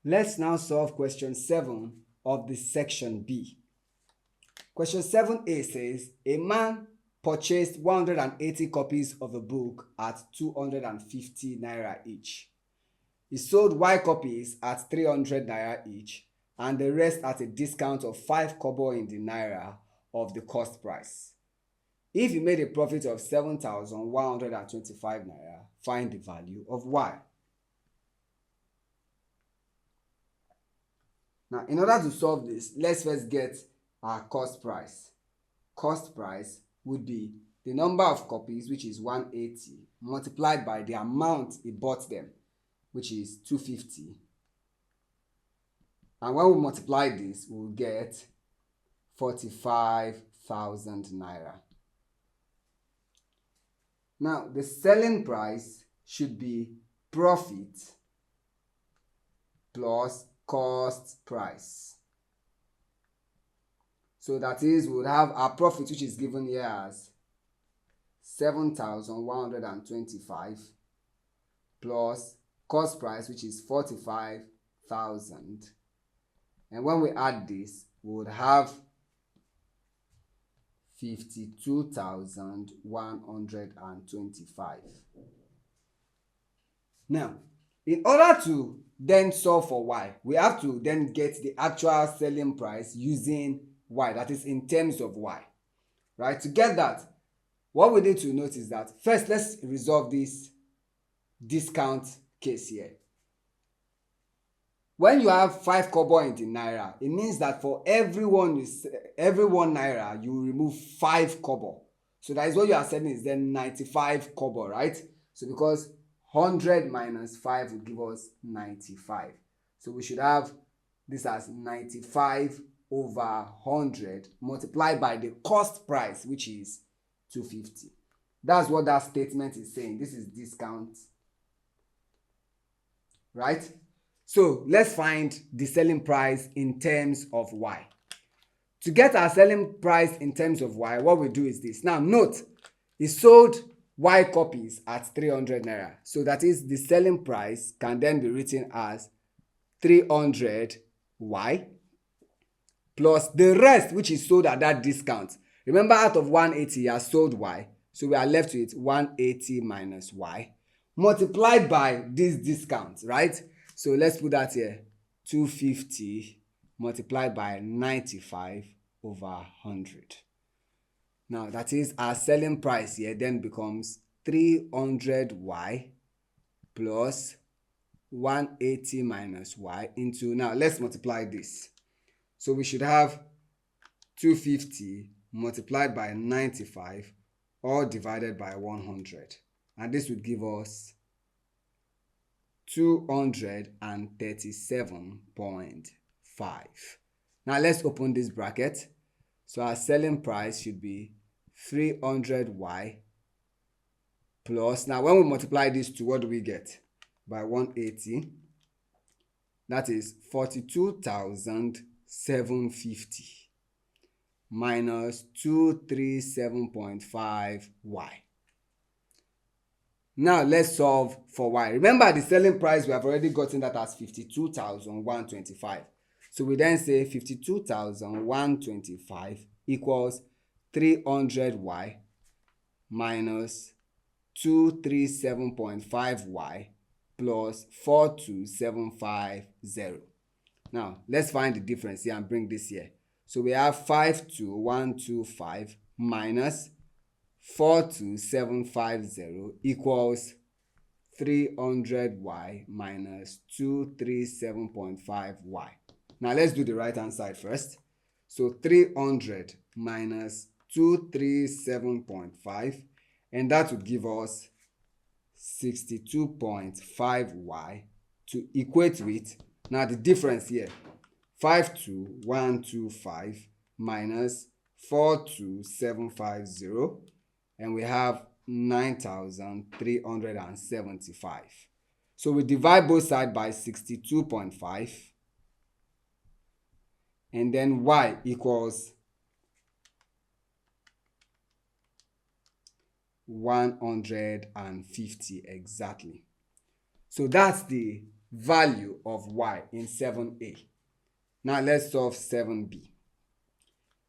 Let's now solve question 7 of the section B. Question 7a says, a man purchased 180 copies of a book at 250 naira each. He sold Y copies at 300 naira each and the rest at a discount of 5 kobo in the naira of the cost price. If he made a profit of 7,125 naira, find the value of Y. Now, in order to solve this, let's first get our cost price. Cost price would be the number of copies, which is 180, multiplied by the amount he bought them, which is 250. And when we multiply this, we'll get 45,000 naira. Now, the selling price should be profit plus cost price. So that is, we would have our profit, which is given here as 7,125 plus cost price, which is 45,000. And when we add this, we would have 52,125. Now, in order to then solve for Y, we have to then get the actual selling price using Y, that is in terms of Y. Right? To get that, what we need to note is that first, let's resolve this discount case here. When you have 5 kobo in the naira, it means that for every one naira, you remove 5 kobo. So that is what you are saying is then 95 kobo, right? So because 100 minus 5 would give us 95. So we should have this as 95 over 100 multiplied by the cost price, which is 250. That's what that statement is saying. This is discount, right? So let's find the selling price in terms of Y. To get our selling price in terms of Y, what we do is this. Now note, he sold Y copies at 300 naira. So that is, the selling price can then be written as 300 Y plus the rest, which is sold at that discount. Remember, out of 180, he has sold Y. So we are left with 180 minus Y multiplied by this discount, right? So let's put that here. 250 multiplied by 95 over 100. Now, that is, our selling price here then becomes 300Y plus 180 minus Y into, now let's multiply this. So we should have 250 multiplied by 95 all divided by 100. And this would give us 237.5. Now let's open this bracket. So our selling price should be 300Y plus, now when we multiply this to, what do we get? By 180, that is 42,750 minus 237.5Y. Now let's solve for Y. Remember, the selling price, we have already gotten that as 52,125. So we then say 52,125 equals 300Y minus 237.5Y plus 42750. Now let's find the difference here and bring this here. So we have 52125 minus 42750 equals 300Y minus 237.5Y. Now let's do the right hand side first. So 300 minus 237.5, and that would give us 62.5Y to equate with, now the difference here, 52125 minus 42750, and we have 9,375. So we divide both sides by 62.5, and then Y equals 150 exactly. So that's the value of y in 7a. Now let's solve 7b.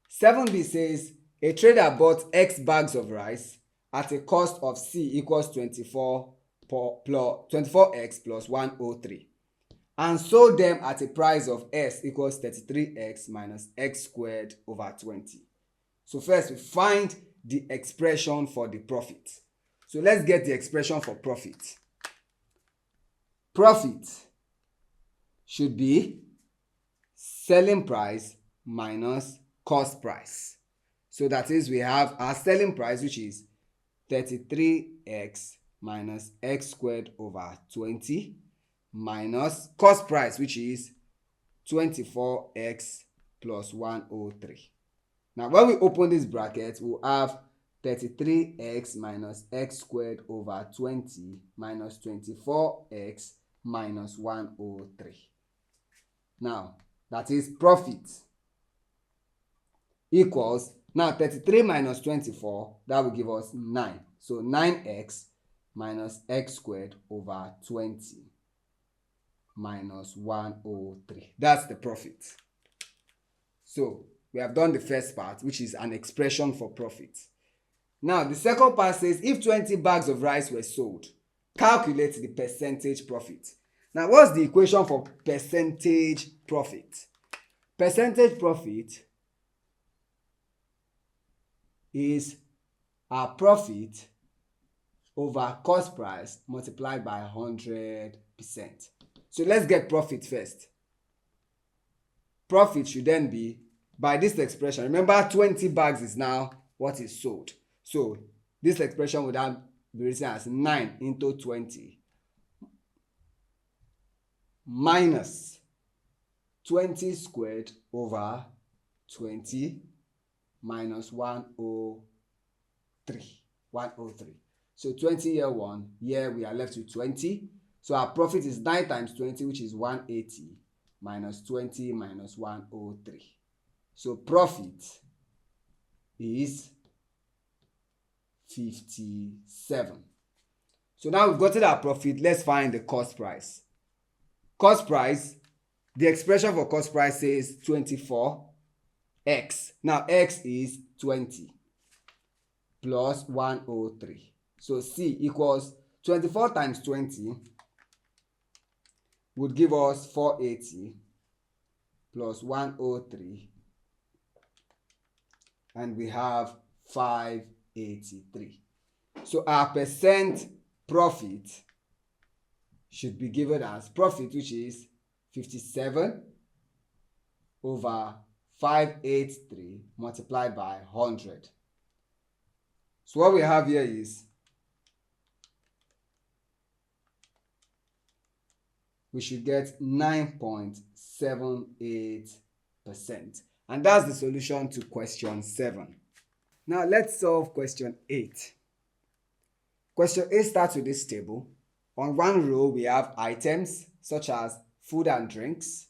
7b says a trader bought X bags of rice at a cost of C equals 24x plus 103 and sold them at a price of S equals 33x minus x squared over 20. So first we find the expression for the profit. So let's get the expression for profit. Profit should be selling price minus cost price. So that is, we have our selling price, which is 33x minus x squared over 20 minus cost price, which is 24x plus 103. Now when we open this bracket, we'll have 33x minus x squared over 20 minus 24x minus 103. Now that is profit equals, now 33 minus 24, that will give us 9. So 9x minus x squared over 20 minus 103. That's the profit. So we have done the first part, which is an expression for profit. Now the second part says if 20 bags of rice were sold, calculate the percentage profit. Now what's the equation for percentage profit? Percentage profit is our profit over cost price multiplied by 100%. So let's get profit first. Profit should then be, by this expression, remember 20 bags is now what is sold. So this expression would have be written as 9 into 20 minus 20 squared over 20 minus 103. 103. So 20 year 1, here we are left with 20. So our profit is 9 times 20, which is 180 minus 20 minus 103. So profit is 57. So now we've gotten our profit. Let's find the cost price. Cost price, the expression for cost price says 24x. Now x is 20 plus 103. So C equals 24 times 20 would give us 480 plus 103, and we have 583. So our percent profit should be given as profit, which is 57 over 583 multiplied by 100. So what we have here is we should get 9.78%. And that's the solution to question 7. Now let's solve question 8. Question 8 starts with this table. On one row we have items such as food and drinks,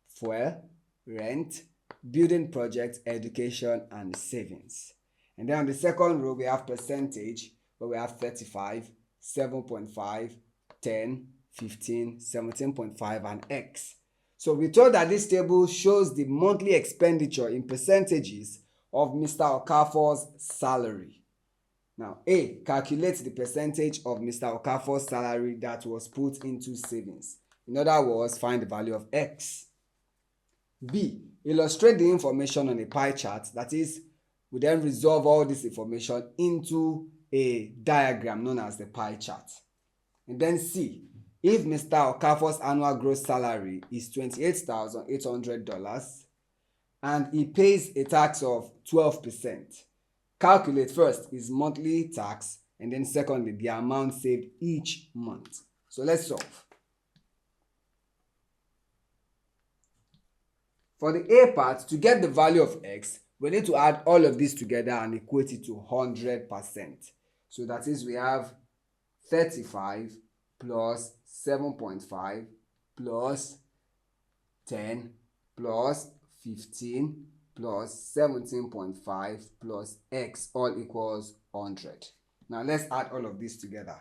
fuel, rent, building project, education, and savings. And then on the second row we have percentage, where we have 35, 7.5, 10, 15, 17.5, and X. So we're told that this table shows the monthly expenditure in percentages of Mr. Okafor's salary. Now, A, calculate the percentage of Mr. Okafor's salary that was put into savings. In other words, find the value of X. B, illustrate the information on a pie chart. That is, we then resolve all this information into a diagram known as the pie chart. And then C, if Mr. Okafor's annual gross salary is $28,800 and he pays a tax of 12%, calculate first his monthly tax and then secondly the amount saved each month. So let's solve. For the A part, to get the value of X, we need to add all of this together and equate it to 100%. So that is, we have 35 plus 7.5 plus 10 plus 15 plus 17.5 plus X all equals 100. Now let's add all of this together.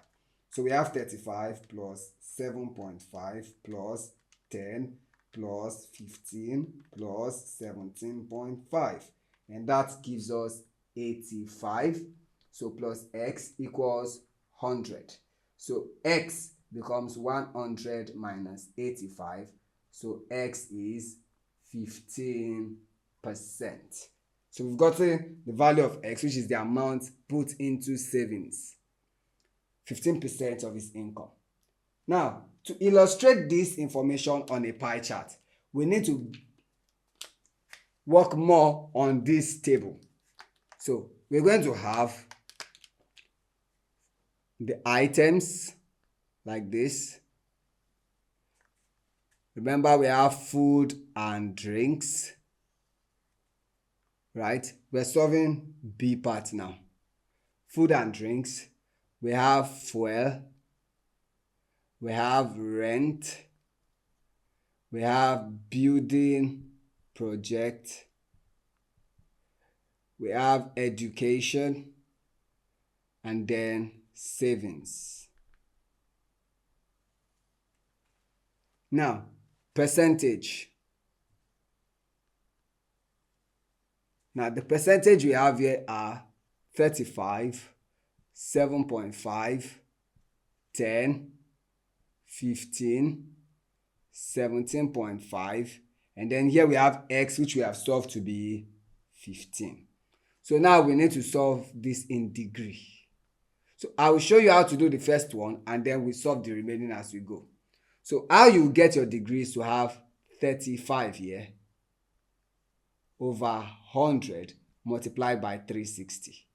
So we have 35 plus 7.5 plus 10 plus 15 plus 17.5. And that gives us 85. So plus x equals 100. So x becomes 100 minus 85. So x is 15%. So we've gotten the value of x, which is the amount put into savings. 15% of his income. Now, to illustrate this information on a pie chart, we need to work more on this table. So we're going to have the items like this. Remember, we have food and drinks, right? We're solving B part now. Food and drinks. We have fuel. We have rent. We have building project. We have education. And then savings. Now, percentage. Now, the percentage we have here are 35, 7.5, 10, 15, 17.5, and then here we have x, which we have solved to be 15. So now we need to solve this in degree. So I will show you how to do the first one, and then we solve the remaining as we go. So how you get your degree is to have 35 here over 100 multiplied by 360,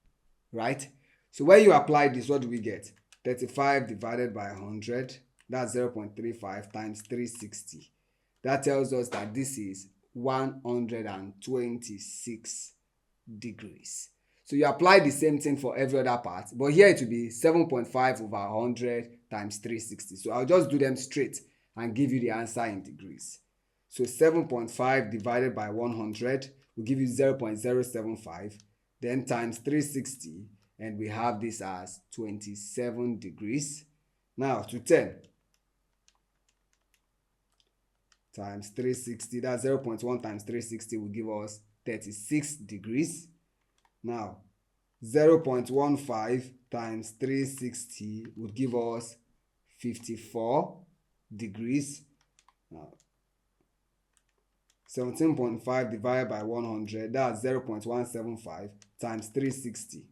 right? So when you apply this, what do we get? 35 divided by 100, that's 0.35 times 360. That tells us that this is 126 degrees. So you apply the same thing for every other part, but here it will be 7.5 over 100 times 360. So I'll just do them straight and give you the answer in degrees. So 7.5 divided by 100 will give you 0.075, then times 360, and we have this as 27 degrees. Now to 10 times 360, that's 0.1 times 360 will give us 36 degrees. Now 0.15 times 360 would give us 54 degrees. Now 17.5 divided by 100, that's 0.175 times 360,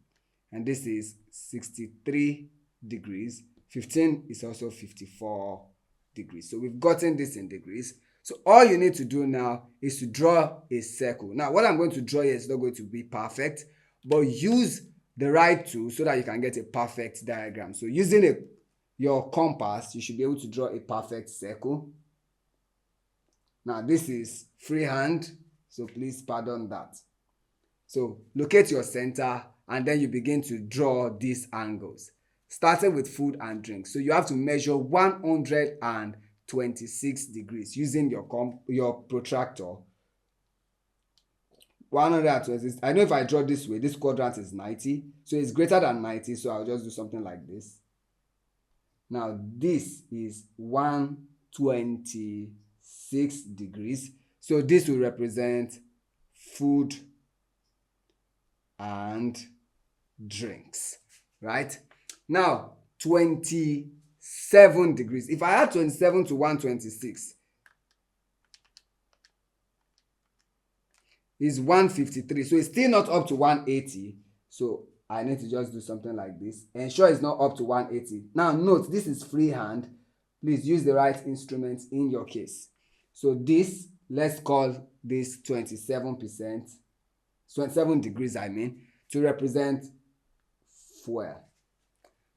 and this is 63 degrees. 15 is also 54 degrees. So we've gotten this in degrees. So all you need to do now is to draw a circle. Now what I'm going to draw here is not going to be perfect, but use the right tool so that you can get a perfect diagram. So using your compass, you should be able to draw a perfect circle. Now this is freehand, so please pardon that. So locate your center and then you begin to draw these angles, starting with food and drink. So you have to measure 126 degrees using your protractor. 126. I know if I draw this way, this quadrant is 90, so it's greater than 90, so I'll just do something like this. Now this is 126 degrees, so this will represent food and drinks, right? Now 27 degrees. If I add 27 to 126, is 153, so it's still not up to 180, so I need to just do something like this. Ensure it's not up to 180. Now note, this is freehand. Please use the right instruments in your case. So this, let's call this 27%, 27 degrees I mean, to represent fuel.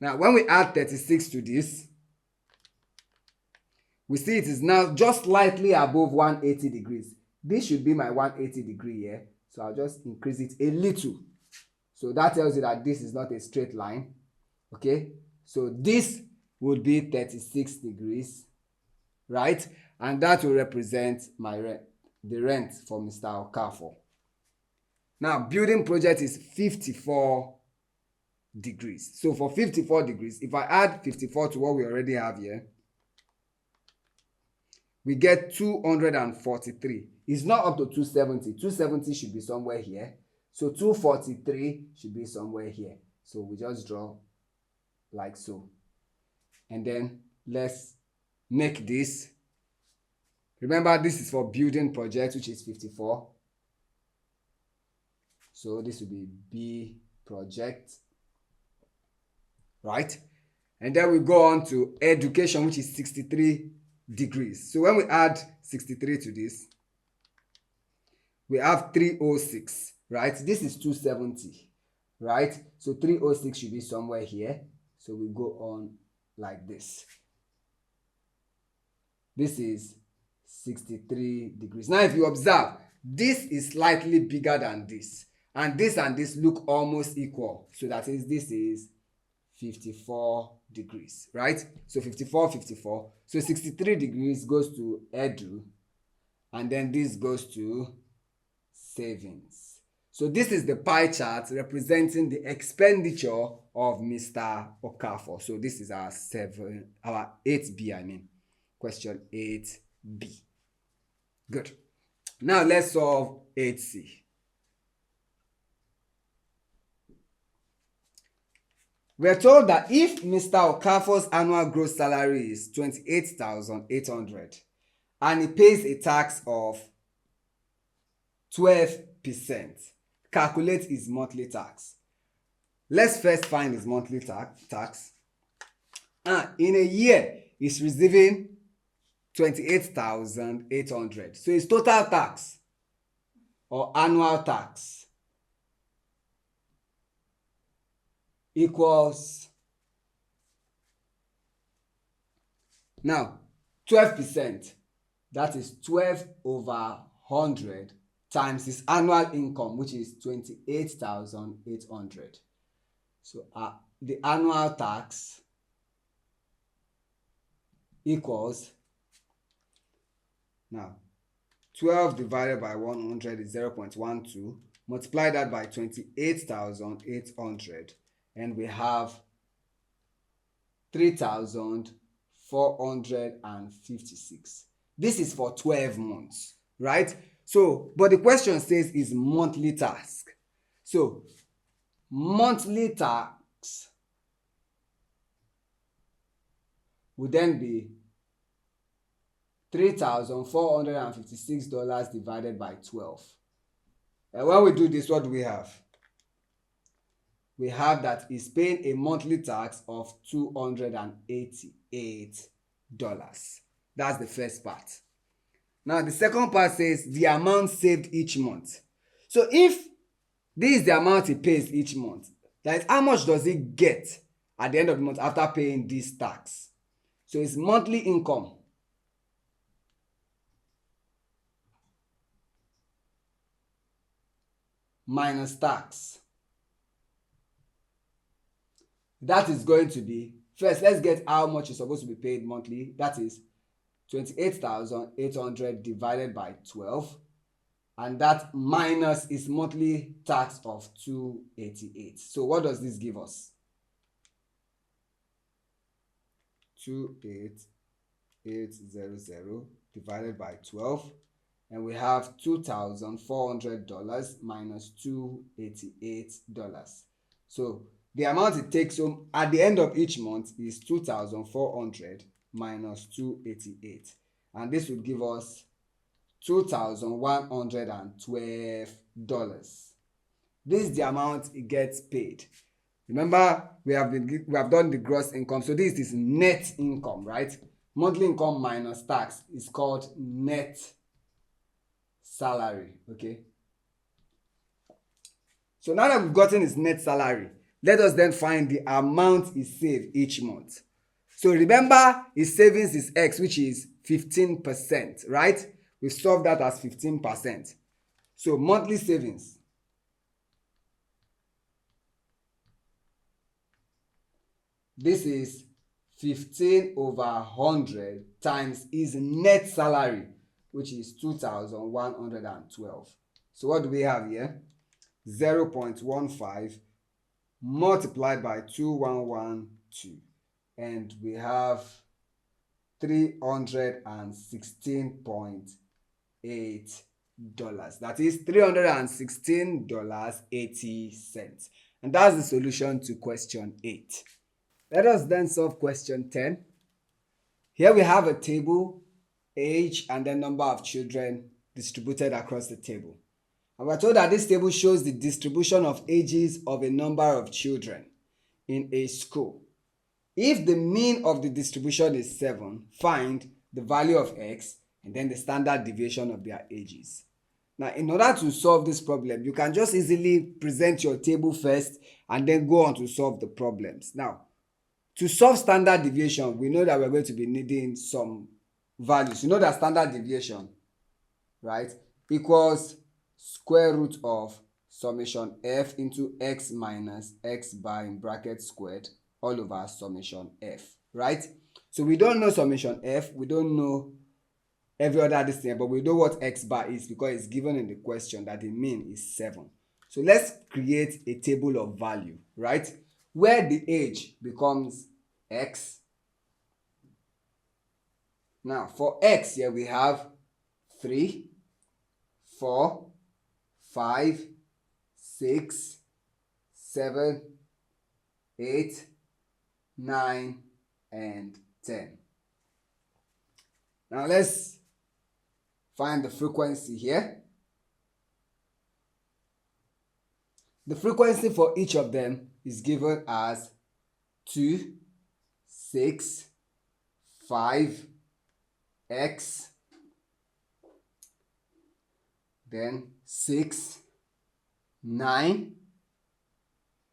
Now when we add 36 to this, we see it is now just slightly above 180 degrees. This should be my 180 degree here, so I'll just increase it a little. So that tells you that this is not a straight line. Okay, so this would be 36 degrees, right? And that will represent my rent, the rent for Mr. Okafor. Now building project is 54 degrees. So for 54 degrees, if I add 54 to what we already have here, we get 243. It's not up to 270. 270 should be somewhere here. So 243 should be somewhere here. So we just draw like so. And then let's make this. Remember, this is for building project, which is 54. So this will be B project, right? And then we go on to education, which is 63 degrees. So when we add 63 to this, we have 306, right? This is 270, right? So 306 should be somewhere here. So we go on like this. This is 63 degrees. Now, if you observe, this is slightly bigger than this. And this look almost equal. So that is, this is 54 degrees, right? So 54, 54. So 63 degrees goes to edu. And then this goes to savings. So this is the pie chart representing the expenditure of Mr. Okafor. So this is our 8B, question 8B. Good. Now let's solve 8C. We're told that if Mr. Okafor's annual gross salary is 28,800 and he pays a tax of 12%, calculate his monthly tax. Let's first find his monthly tax. In a year, he's receiving 28,800. So his total tax or annual tax equals, now 12%, that is 12 over 100 times his annual income, which is 28,800. So the annual tax equals, now 12 divided by 100 is 0.12, multiply that by 28,800, and we have 3,456. This is for 12 months, right? So, but the question says is monthly tax. So, monthly tax would then be $3,456 divided by 12. And when we do this, what do we have? We have that he's paying a monthly tax of $288. That's the first part. Now, the second part says the amount saved each month. So, if this is the amount he pays each month, that is, how much does he get at the end of the month after paying this tax? So, his monthly income minus tax. That is going to be, first, let's get how much is supposed to be paid monthly. That is 28,800 divided by 12. And that minus his monthly tax of 288. So what does this give us? 28800 divided by 12. And we have $2,400 minus $288. So the amount it takes home at the end of each month is 2,400 minus 288. And this would give us $2,112. This is the amount it gets paid. Remember, we have done the gross income. So this is net income, right? Monthly income minus tax is called net salary. Okay. So now that we've gotten his net salary, let us then find the amount he saved each month. So remember, his savings is X, which is 15%, right? We solved that as 15%. So monthly savings this is 15 over 100 times his net salary, which is 2,112. So what do we have here? 0.15 multiplied by 2112, and we have $316.8. That is $316.80. And that's the solution to question 8. Let us then solve question 10. Here we have a table, age, and then number of children distributed across the table. And we're told that this table shows the distribution of ages of a number of children in a school. If the mean of the distribution is 7, find the value of x and then the standard deviation of their ages. Now, in order to solve this problem, you can just easily present your table first and then go on to solve the problems. Now, to solve standard deviation, we know that we're going to be needing some values. You know that standard deviation, right, equals square root of summation f into x minus x bar in bracket squared all over summation f, right? So we don't know summation f, we don't know every other this thing, but we know what x bar is because it's given in the question that the mean is 7. So let's create a table of value, right, where the age becomes x. Now for x, here we have 3, 4, 5, 6, 7, 8, 9, and 10. Now let's find the frequency here. The frequency for each of them is given as 2, 6, 5, x, then 6, 9,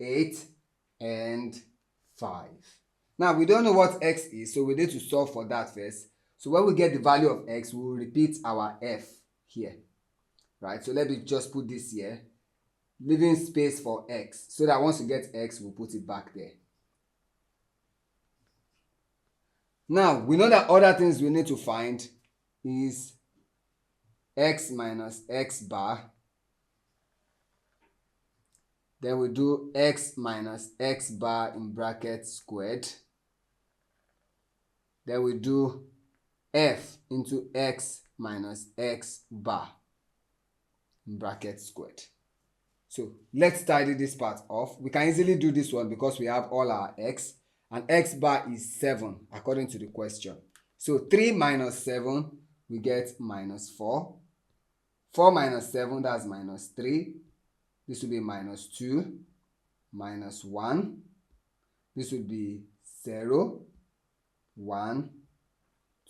8, and 5. Now we don't know what x is, so we need to solve for that first. So when we get the value of x, we will repeat our f here, right? So let me just put this here, leaving space for x, so that once we get x, we'll put it back there. Now we know that other things we need to find is x minus x bar. Then we do x minus x bar in bracket squared. Then we do f into x minus x bar in bracket squared. So let's tidy this part off. We can easily do this one because we have all our x, and x bar is 7 according to the question. So 3 minus 7, we get minus 4. 4 minus 7, that's minus 3. This will be minus 2, minus 1. This would be 0, 1,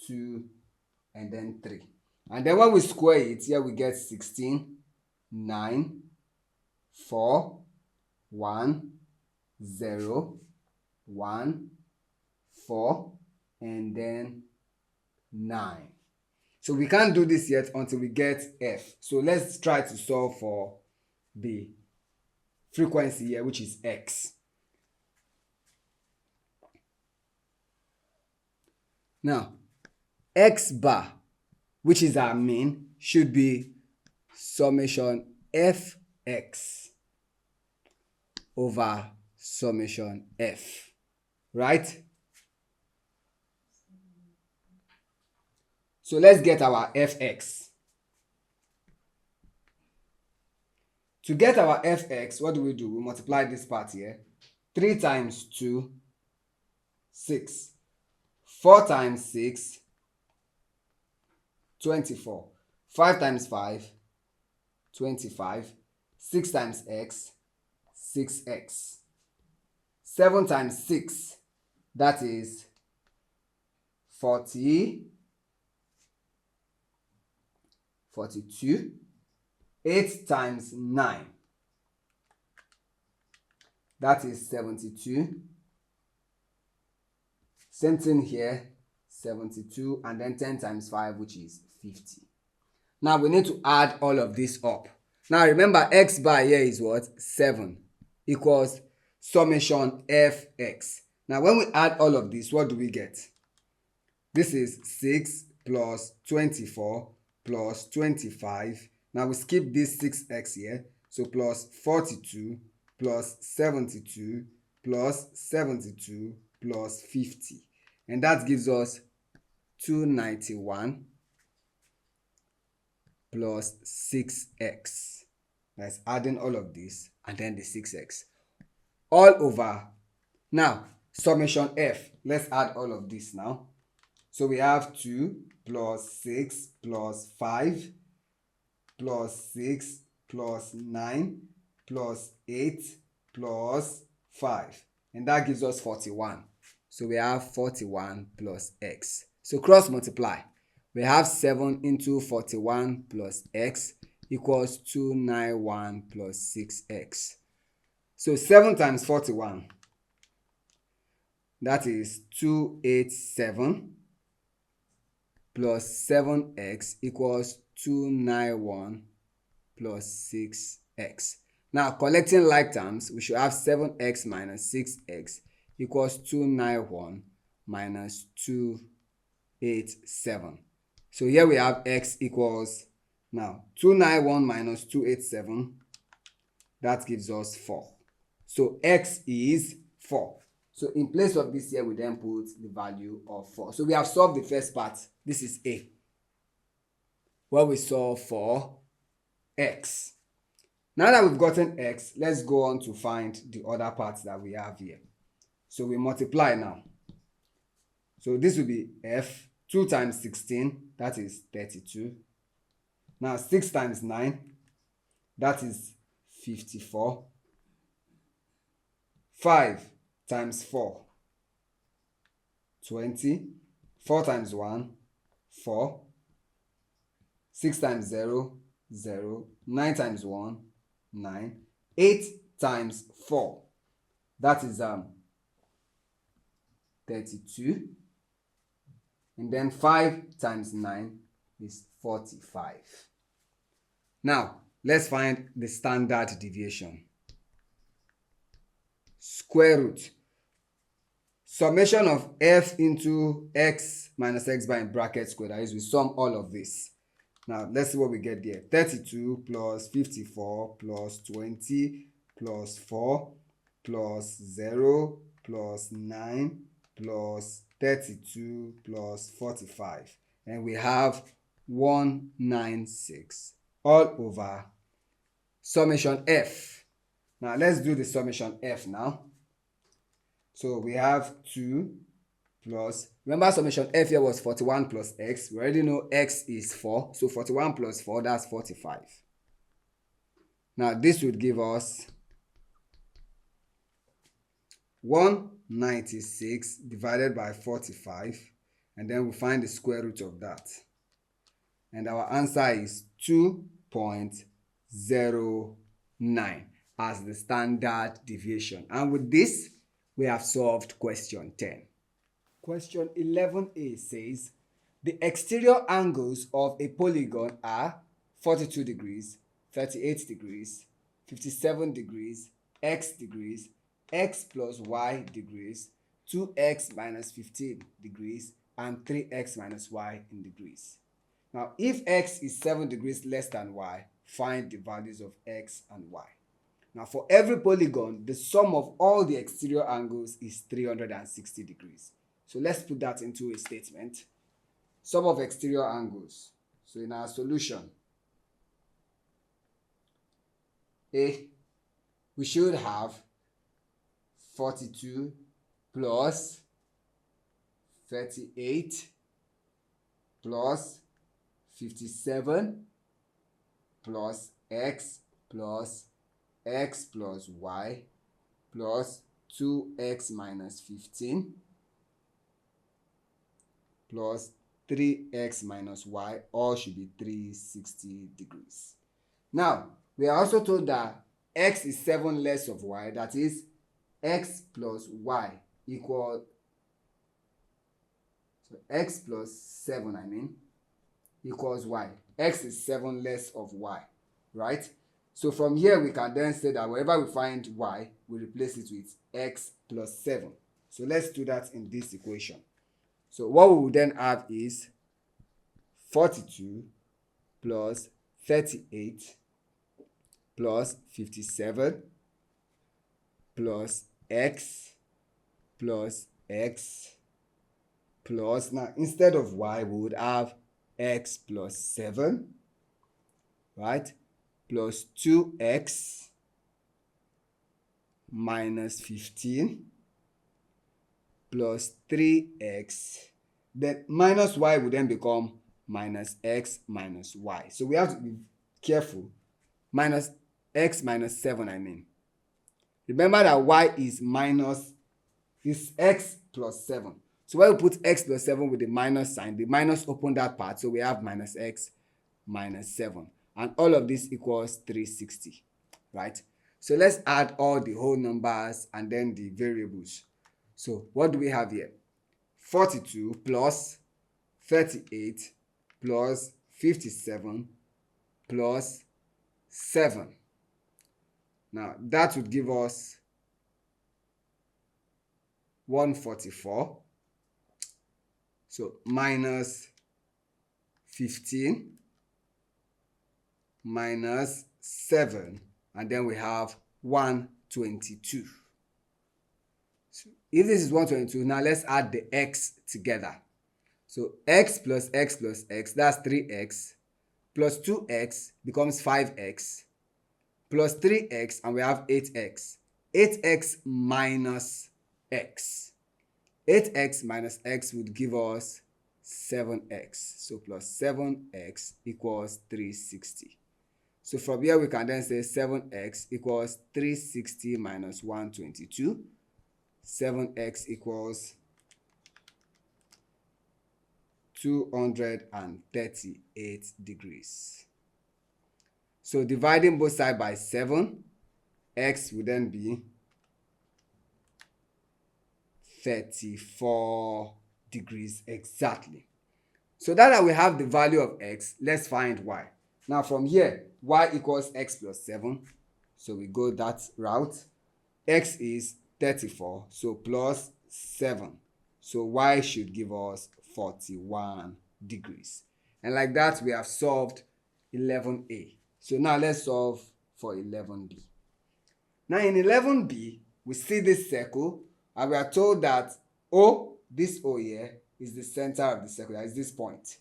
2, and then 3. And then when we square it, here we get 16, 9, 4, 1, 0, 1, 4, and then 9. So we can't do this yet until we get f. So let's try to solve for the frequency here, which is x. Now, x bar, which is our mean, should be summation fx over summation f, right? So let's get our fx. To get our fx, what do? We multiply this part here. 3 times 2, 6. 4 times 6, 24. 5 times 5, 25. 6 times x, 6x. 7 times 6, that is 40, 42. 8 times 9, that is 72. Same thing here, 72, and then 10 times 5, which is 50. Now we need to add all of this up. Now remember, x bar here is what? 7 equals summation fx. Now when we add all of this, what do we get? This is 6 plus 24 plus 25. Now we skip this 6x here, so plus 42 plus 72 plus 72 plus 50. And that gives us 291 plus 6x. That's adding all of this and then the 6x. All over. Now, summation f. Let's add all of this now. So we have 2 plus 6 plus 5 plus 6 plus 9 plus 8 plus 5. And that gives us 41. So we have 41 plus x. So cross multiply. We have 7 into 41 plus x equals 291 plus 6x. So 7 times 41, that is 287 plus 7x equals 291 plus 6x. Now, collecting like terms, we should have 7x minus 6x equals 291 minus 287. So here we have x equals, now 291 minus 287, that gives us 4. So x is 4. So in place of this here, we then put the value of 4. So we have solved the first part. This is A, where we solve for x. Now that we've gotten x, let's go on to find the other parts that we have here. So we multiply now. So this will be f. 2 times 16, that is 32. Now 6 times 9, that is 54. 5 times 4, 20. 4 times 1, 4. 6 times 0, 0. 9 times 1, 9. 8 times 4, that is 32. And then 5 times 9 is 45. Now, let's find the standard deviation. Square root. Summation of f into x minus x bar in bracket square. That is, we sum all of this. Now, let's see what we get there. 32 plus 54 plus 20 plus 4 plus 0 plus 9 plus 32 plus 45. And we have 196 all over summation f. Now, let's do the summation f now. So we have 2 plus, remember summation f here was 41 plus x. We already know x is 4. So 41 plus 4, that's 45. Now, this would give us 196 divided by 45, and then we find the square root of that. And our answer is 2.09 as the standard deviation. And with this, we have solved question 10. Question 11a says, the exterior angles of a polygon are 42 degrees, 38 degrees, 57 degrees, x degrees, x plus y degrees, 2x minus 15 degrees, and 3x minus y in degrees. Now, if x is 7 degrees less than y, find the values of x and y. Now, for every polygon, the sum of all the exterior angles is 360 degrees. So let's put that into a statement. Sum of exterior angles. So in our solution, A, we should have 42 plus 38 plus 57 plus x plus y plus 2x minus 15 plus 3x minus y, all should be 360 degrees. Now, we are also told that x is 7 less of y, that is x plus y equal, so x plus 7 equals y. X is 7 less of y, right? So from here we can then say that wherever we find y, we replace it with x plus 7. So let's do that in this equation. So what we will then have is 42 plus 38 plus 57 plus x plus x plus, now instead of y we would have x plus 7, right, plus 2x minus 15 plus 3x, then minus y would then become minus x minus y. So we have to be careful. Minus x minus 7, I mean. Remember that y is x plus 7. So when we put x plus 7 with the minus sign, the minus open that part, so we have minus x minus 7. And all of this equals 360, right? So let's add all the whole numbers and then the variables. So what do we have here? 42 plus 38 plus 57 plus 7. Now that would give us 144. So minus 15 minus 7, and then we have 122. So if this is 122, now let's add the x together. So x plus x plus x, that's 3x, plus 2x becomes 5x, plus 3x, and we have 8x. 8x minus x. 8x minus x would give us 7x. So plus 7x equals 360. So from here we can then say 7x equals 360 minus 122. 7x equals 238 degrees. So dividing both sides by 7, x will then be 34 degrees exactly. So that we have the value of x, let's find y. Now from here, y equals x plus 7. So we go that route. X is 34, so plus 7. So y should give us 41 degrees. And like that, we have solved 11a. So now let's solve for 11b. Now in 11b, we see this circle, and we are told that O, this O here, is the center of the circle, that is this point.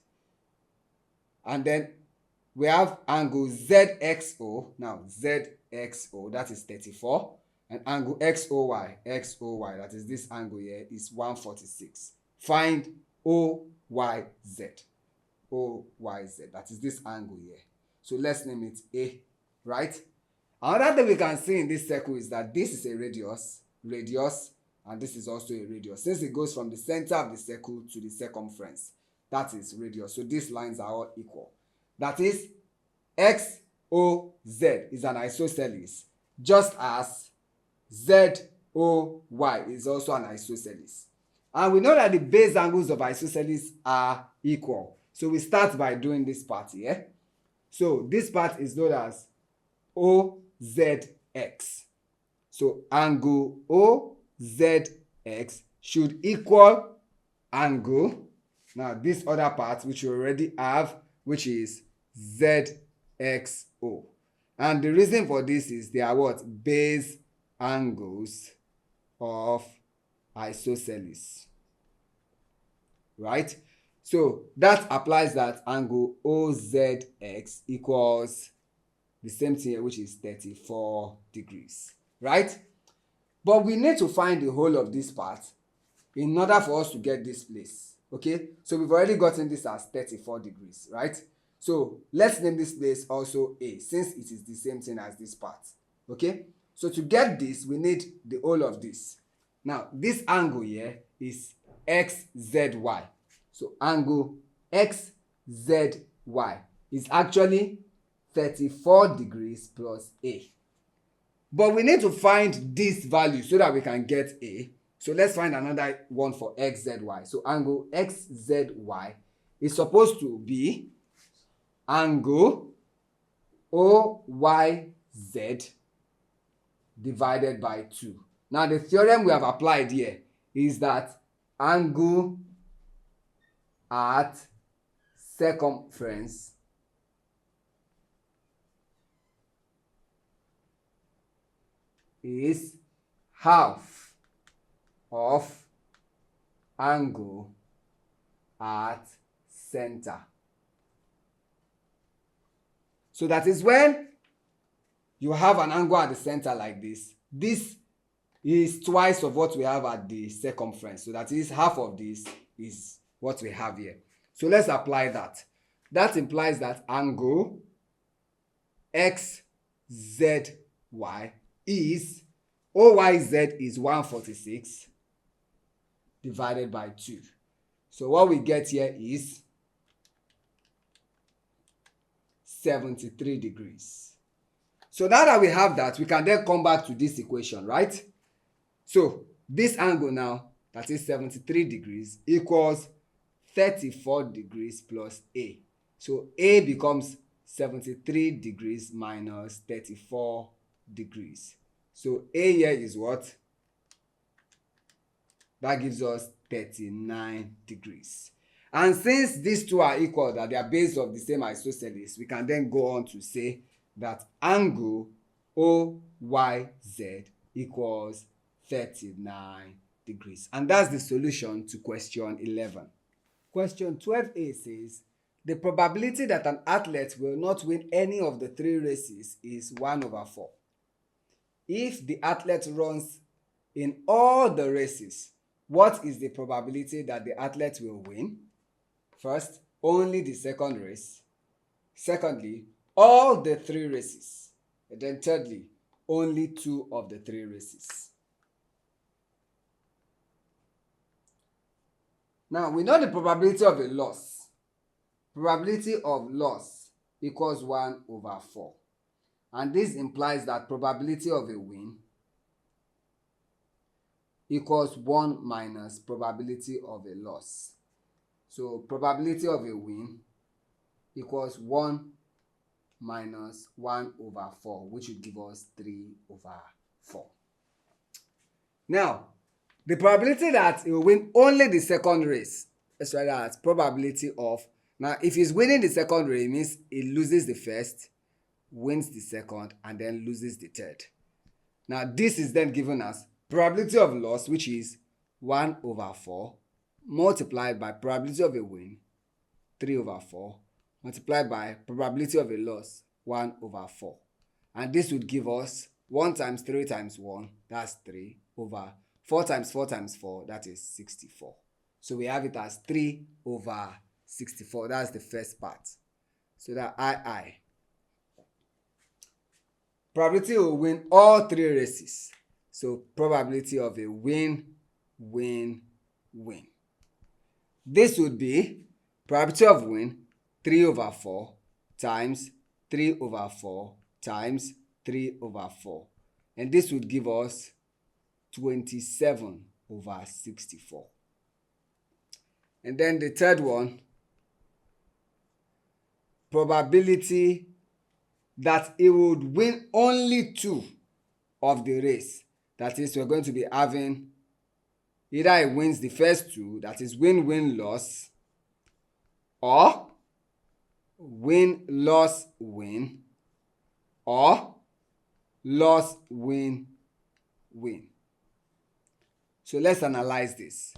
And then we have angle ZXO. Now ZXO, that is 34. And angle XOY, that is this angle here, is 146. Find OYZ. OYZ, that is this angle here. So let's name it A, right? Another thing we can see in this circle is that this is a radius, and this is also a radius. Since it goes from the center of the circle to the circumference, that is radius. So these lines are all equal. That is, XOZ is an isosceles, just as ZOY is also an isosceles. And we know that the base angles of isosceles are equal. So we start by doing this part here. So this part is known as OZX. So angle OZX should equal angle, now this other part which you already have, which is ZXO. And the reason for this is they are what? Base angles of isosceles, right? So that applies that angle OZX equals the same thing here, which is 34 degrees, right? But we need to find the whole of this part in order for us to get this place, okay? So we've already gotten this as 34 degrees, right? So let's name this place also A, since it is the same thing as this part, okay? So to get this, we need the whole of this. Now, this angle here is XZY. So angle XZY is actually 34 degrees plus A. But we need to find this value so that we can get A. So let's find another one for XZY. So angle XZY is supposed to be angle OYZ divided by 2. Now the theorem we have applied here is that angle at circumference is half of angle at center. So that is when you have an angle at the center like this. This is twice of what we have at the circumference. So that is half of this is what we have here. So let's apply that. That implies that angle XZY is OYZ is 146 divided by 2. So what we get here is 73 degrees. So now that we have that, we can then come back to this equation, right? So this angle now, that is 73 degrees, equals 34 degrees plus A. So A becomes 73 degrees minus 34 degrees. So A here is what? That gives us 39 degrees. And since these two are equal, that they are based off the same isosceles, we can then go on to say that angle OYZ equals 39 degrees. And that's the solution to question 11. Question 12a says, the probability that an athlete will not win any of the 3 races is 1/4. If the athlete runs in all the races, what is the probability that the athlete will win? First, only the second race. Secondly, all the 3 races. And then thirdly, only 2 of the 3 races. Now, we know the probability of a loss. Probability of loss equals 1/4. And this implies that probability of a win equals 1 minus probability of a loss. So probability of a win equals 1 minus 1/4, which would give us 3/4. Now, the probability that he will win only the second race, let's write that as probability of. Now, if he's winning the second race, it means he loses the first, wins the second, and then loses the third. Now, this is then given as probability of loss, which is 1/4, multiplied by probability of a win, 3/4, multiplied by probability of a loss, 1/4. And this would give us 1 times 3 times 1, that's 3, over 4 times 4 times 4, that is 64. So we have it as 3/64. That's the first part. So that II. Probability will win all 3 races. So probability of a win, win, win. This would be probability of win 3/4 times 3/4 times 3/4. And this would give us 27/64. And then the third one, probability that it would win only 2 of the race. That is, we're going to be having either it wins the first 2, that is win, win, loss, or win, loss, win, or loss, win, win. So let's analyze this.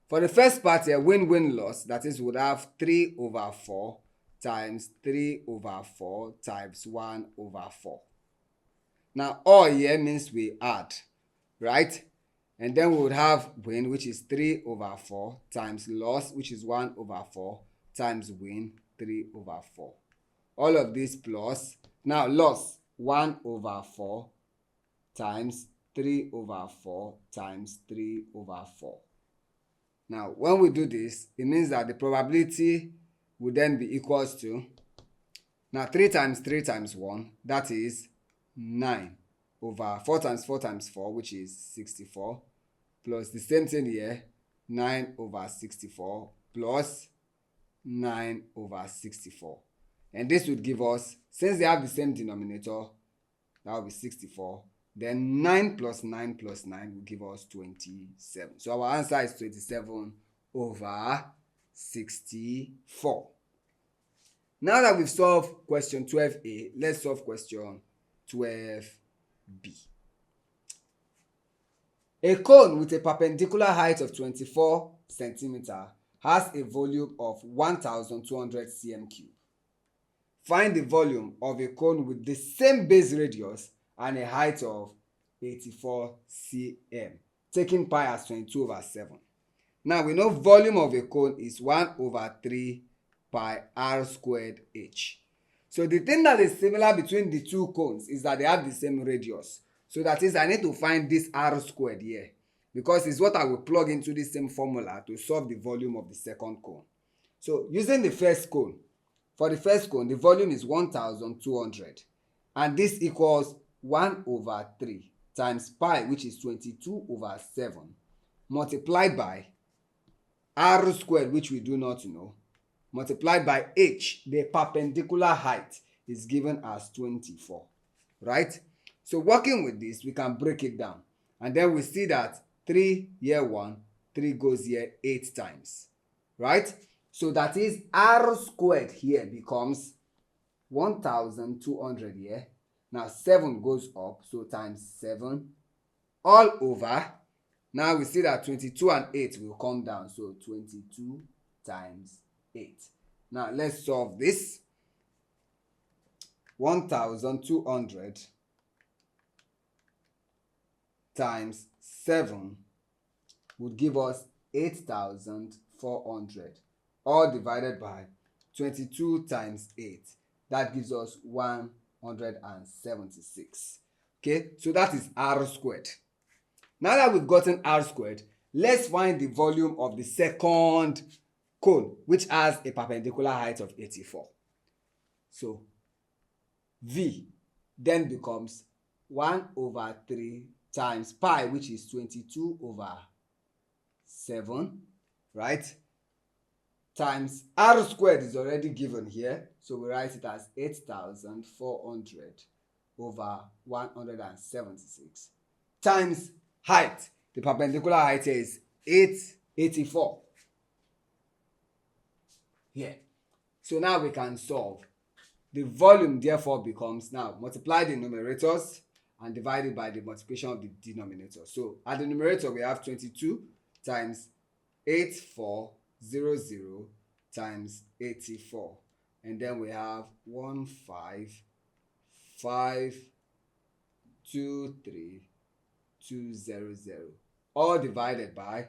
For the first part here, win, win, loss, that is, would have 3/4 times 3/4 times 1/4. Now, all here means we add, right? And then we would have win, which is 3/4 times loss, which is 1/4 times win, 3/4. All of this plus, now loss, 1/4 times 3/4 times 3/4. Now, when we do this, it means that the probability would then be equals to, now 3 times 3 times 1, that is 9 over 4 times 4 times 4, which is 64, plus the same thing here, 9/64 plus 9/64. And this would give us, since they have the same denominator, that will be 64. Then 9 plus 9 plus 9 will give us 27. So our answer is 27/64. Now that we've solved question 12a, let's solve question 12b. A cone with a perpendicular height of 24 centimeter has a volume of 1200 cm3. Find the volume of a cone with the same base radius and a height of 84 cm, taking pi as 22/7. Now we know volume of a cone is 1/3 pi r squared h. So the thing that is similar between the two cones is that they have the same radius. So that is, I need to find this r squared here, because it's what I will plug into the same formula to solve the volume of the second cone. So using the first cone, for the first cone, the volume is 1200, and this equals 1/3 times pi, which is 22/7, multiplied by r squared, which we do not know, multiplied by h, the perpendicular height, is given as 24, right? So working with this, we can break it down, and then we see that 3 here 1, 3 goes here 8 times, right? So that is r squared here becomes 1200 here. Now 7 goes up, so times 7 all over. Now we see that 22 and 8 will come down, so 22 times 8. Now let's solve this. 1200 times 7 would give us 8400, all divided by 22 times 8. That gives us 176. Okay, so that is r squared. Now that we've gotten r squared, let's find the volume of the second cone, which has a perpendicular height of 84. So v then becomes 1/3 times pi, which is 22/7, right? Times r squared is already given here, so we write it as 8400 over 176 times height. The perpendicular height here is 884 here. So now we can solve. The volume therefore becomes, now multiply the numerators and divide it by the multiplication of the denominator. So at the numerator we have 22 times 8400 times 84, and then we have 15523,200, all divided by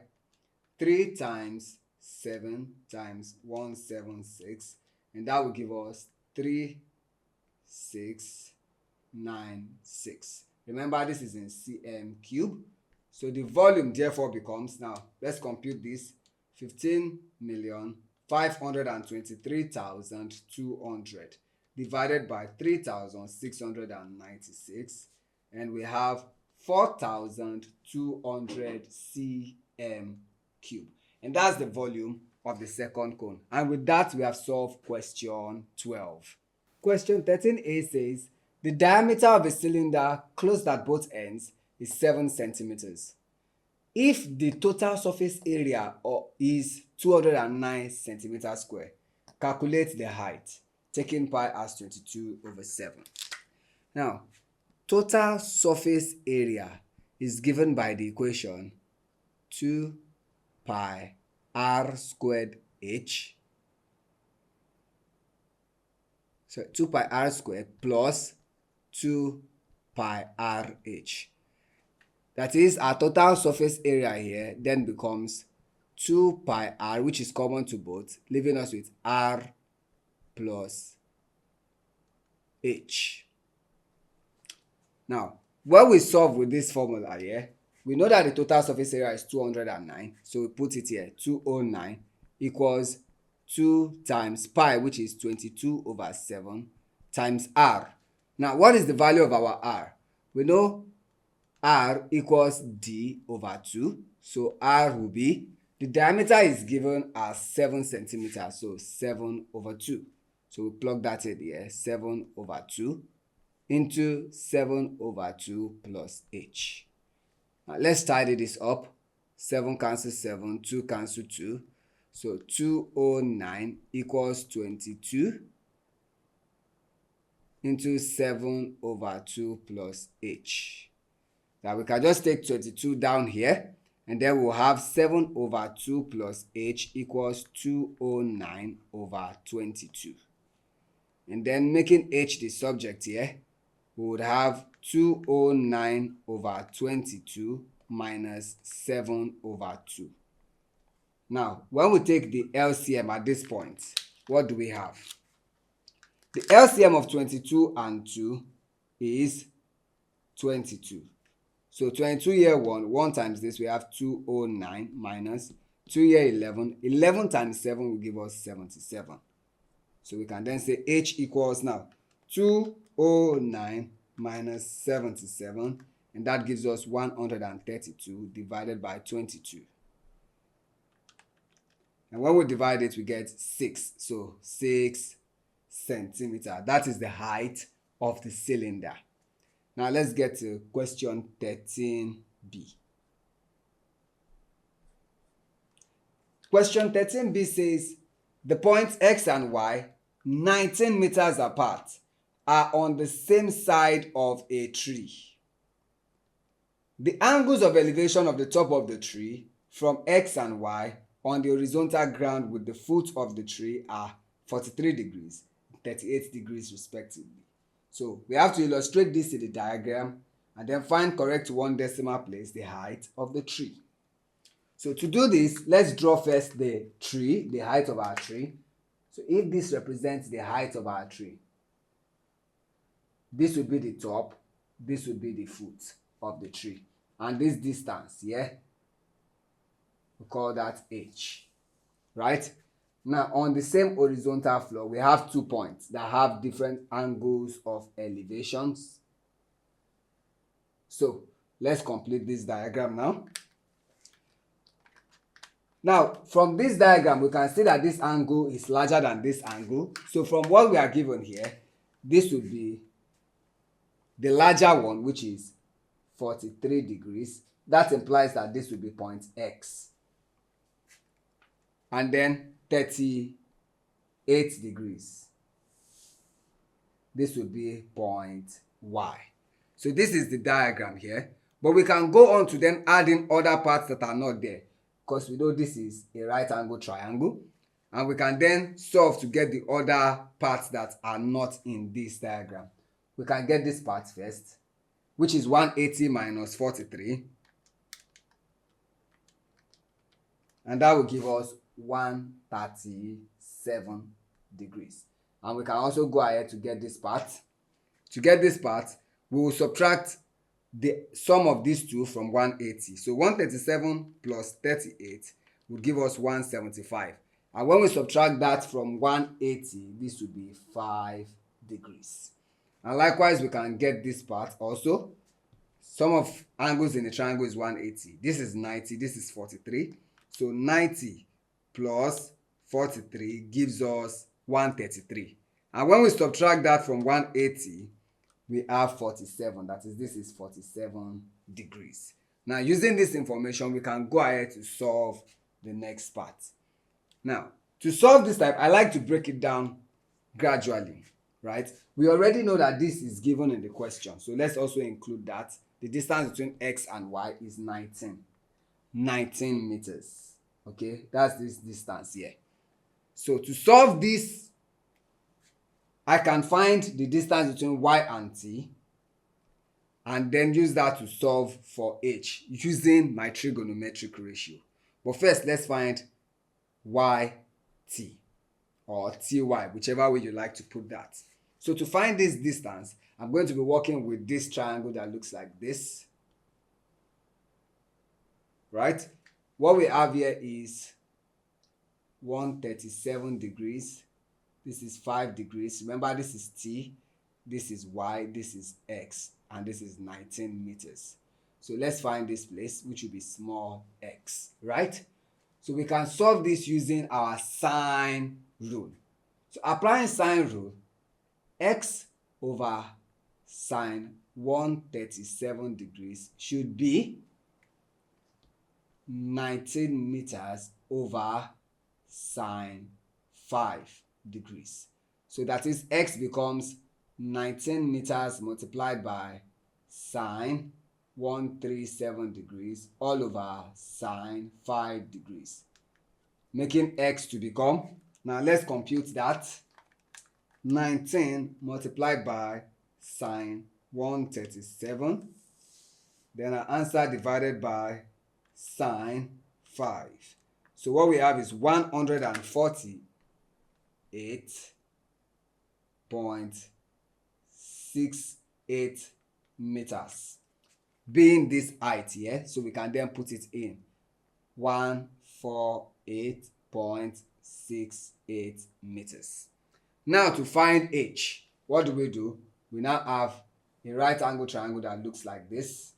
3 times 7 times 176, and that will give us 3696. Remember, this is in cm cube. So the volume therefore becomes, now let's compute this, 15,523,200 divided by 3,696, and we have 4,200 cm cube, and that's the volume of the second cone. And with that, we have solved question 12. Question 13a says the diameter of a cylinder closed at both ends is 7 centimeters. If the total surface area is 209 centimeters square, calculate the height, taking pi as 22/7. Now, total surface area is given by the equation 2 pi r squared h. So 2 pi r squared plus 2 pi r h. That is, our total surface area here then becomes 2 pi r, which is common to both, leaving us with r plus h. Now, when we solve with this formula here, we know that the total surface area is 209, so we put it here, 209 equals 2 times pi, which is 22/7, times r. Now, what is the value of our r? We know r equals d/2, so r will be, the diameter is given as 7 centimeters, so 7/2. So we plug that in here, 7/2 into 7/2 plus h. Now let's tidy this up. 7 cancel 7, 2 cancel 2. So 209 equals 22 into 7/2 plus h. that we can just take 22 down here, and then we'll have 7 over 2 plus h equals 209 over 22. And then making h the subject here, we would have 209 over 22 minus 7 over 2. Now, when we take the LCM at this point, what do we have? The LCM of 22 and 2 is 22. So 22 here 1 times this, we have 209 minus 2 here 11. 11 times 7 will give us 77. So we can then say h equals now 209 minus 77, and that gives us 132 divided by 22. And when we divide it, we get 6. So 6 centimeter. That is the height of the cylinder. Now let's get to question 13b. Question 13b says the points x and y, 19 meters apart, are on the same side of a tree. The angles of elevation of the top of the tree from x and y on the horizontal ground with the foot of the tree are 43 degrees, 38 degrees respectively. So we have to illustrate this in the diagram and then find correct 1 decimal place the height of the tree. So to do this, let's draw first the tree, the height of our tree. So if this represents the height of our tree, this would be the top, this would be the foot of the tree. And this distance here, we call that h, right? Now on the same horizontal floor, we have 2 points that have different angles of elevations. So let's complete this diagram now. Now from this diagram, we can see that this angle is larger than this angle. So from what we are given here, this would be the larger one, which is 43 degrees. That implies that this would be point x. And then 38 degrees. This would be point y. So this is the diagram here. But we can go on to then add in other parts that are not there, because we know this is a right angle triangle. And we can then solve to get the other parts that are not in this diagram. We can get this part first, which is 180 minus 43. And that will give us 137 degrees. And we can also go ahead to get this part. To get this part, we will subtract the sum of these two from 180. So 137 plus 38 would give us 175. And when we subtract that from 180, this would be 5 degrees. And likewise, we can get this part also. Sum of angles in a triangle is 180. This is 90, this is 43. So 90 plus 43 gives us 133. And when we subtract that from 180, we have 47. That is, this is 47 degrees. Now, using this information, we can go ahead to solve the next part. Now, to solve this type, I like to break it down gradually, right? We already know that this is given in the question. So let's also include that. The distance between x and y is 19 meters. Okay, that's this distance here. So to solve this, I can find the distance between y and t and then use that to solve for h using my trigonometric ratio. But first, let's find yt or ty, whichever way you like to put that. So to find this distance, I'm going to be working with this triangle that looks like this, right? What we have here is 137 degrees. This is 5 degrees. Remember, this is t, this is y, this is x, and this is 19 meters. So let's find this place, which will be small x, right? So we can solve this using our sine rule. So applying sine rule, x over sine 137 degrees should be 19 meters over sine 5 degrees. So that is x becomes 19 meters multiplied by sine 137 degrees all over sine 5 degrees, making x to become, now let's compute that, 19 multiplied by sine 137, then our answer divided by sine 5. So what we have is 148.68 meters, being this height here. So we can then put it in 148.68 meters. Now to find h, what do? We now have a right angle triangle that looks like this,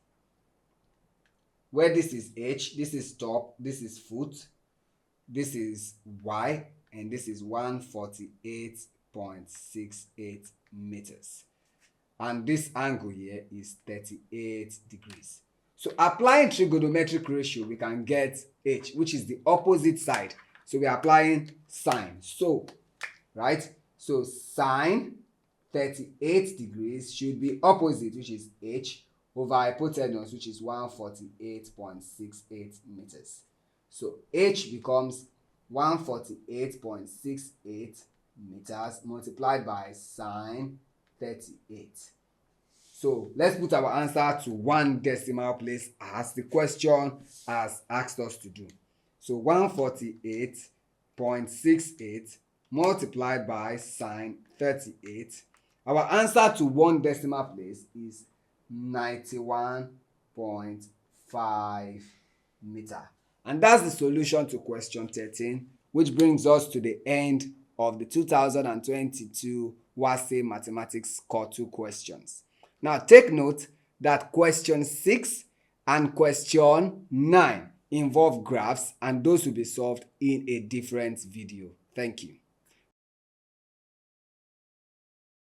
where this is h, this is top, this is foot, this is y, and this is 148.68 meters. And this angle here is 38 degrees. So applying trigonometric ratio, we can get h, which is the opposite side. So we are applying sine. So, right? So sine 38 degrees should be opposite, which is h, over hypotenuse, which is 148.68 meters. So h becomes 148.68 meters multiplied by sine 38. So let's put our answer to one decimal place as the question has asked us to do. So 148.68 multiplied by sine 38. Our answer to one decimal place is 91.5 meter. And that's the solution to question 13, which brings us to the end of the 2022 WASSCE Mathematics Core 2 questions. Now take note that question 6 and question 9 involve graphs, and those will be solved in a different video. Thank you.